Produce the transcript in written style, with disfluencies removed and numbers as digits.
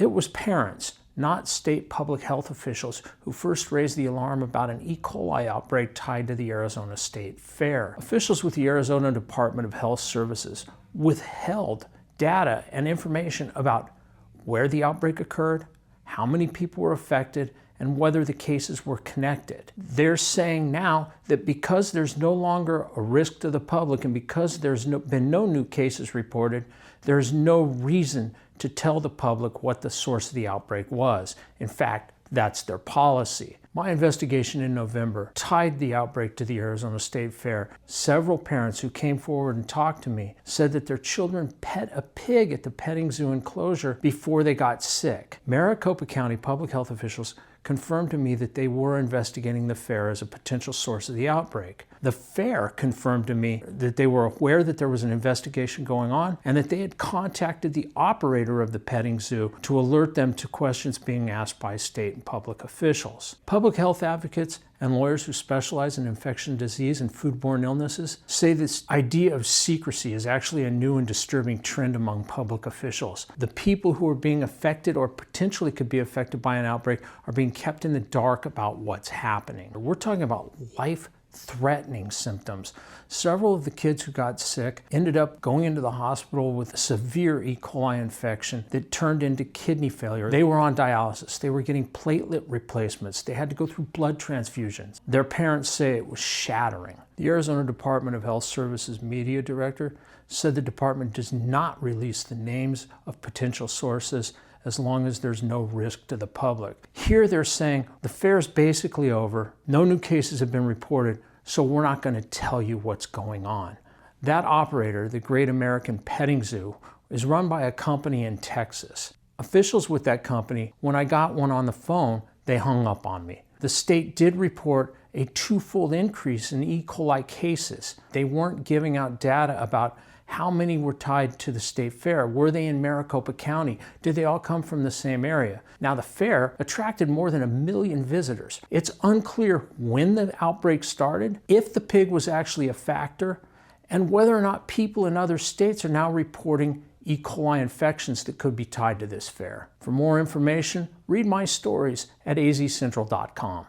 It was parents, not state public health officials, who first raised the alarm about an E. coli outbreak tied to the Arizona State Fair. Officials with the Arizona Department of Health Services withheld data and information about where the outbreak occurred, how many people were affected, and whether the cases were connected. They're saying now that because there's no longer a risk to the public and because there's been no new cases reported, there's no reason to tell the public what the source of the outbreak was. In fact, that's their policy. My investigation in November tied the outbreak to the Arizona State Fair. Several parents who came forward and talked to me said that their children pet a pig at the petting zoo enclosure before they got sick. Maricopa County public health officials confirmed to me that they were investigating the fair as a potential source of the outbreak. The fair confirmed to me that they were aware that there was an investigation going on and that they had contacted the operator of the petting zoo to alert them to questions being asked by state and public officials. Public health advocates and lawyers who specialize in infectious disease and foodborne illnesses say this idea of secrecy is actually a new and disturbing trend among public officials. The people who are being affected or potentially could be affected by an outbreak are being kept in the dark about what's happening. We're talking about life-threatening symptoms. Several of the kids who got sick ended up going into the hospital with a severe E. coli infection that turned into kidney failure. They were on dialysis. They were getting platelet replacements. They had to go through blood transfusions. Their parents say it was shattering. The Arizona Department of Health Services media director said the department does not release the names of potential sources as long as there's no risk to the public. Here they're saying the fair's basically over, no new cases have been reported, so we're not going to tell you what's going on. That operator, the Great American Petting Zoo, is run by a company in Texas. Officials with that company, when I got one on the phone, they hung up on me. The state did report a twofold increase in E. coli cases. They weren't giving out data about how many were tied to the state fair. Were they in Maricopa County? Did they all come from the same area? Now, the fair attracted more than 1 million visitors. It's unclear when the outbreak started, if the pig was actually a factor, and whether or not people in other states are now reporting E. coli infections that could be tied to this fair. For more information, read my stories at azcentral.com.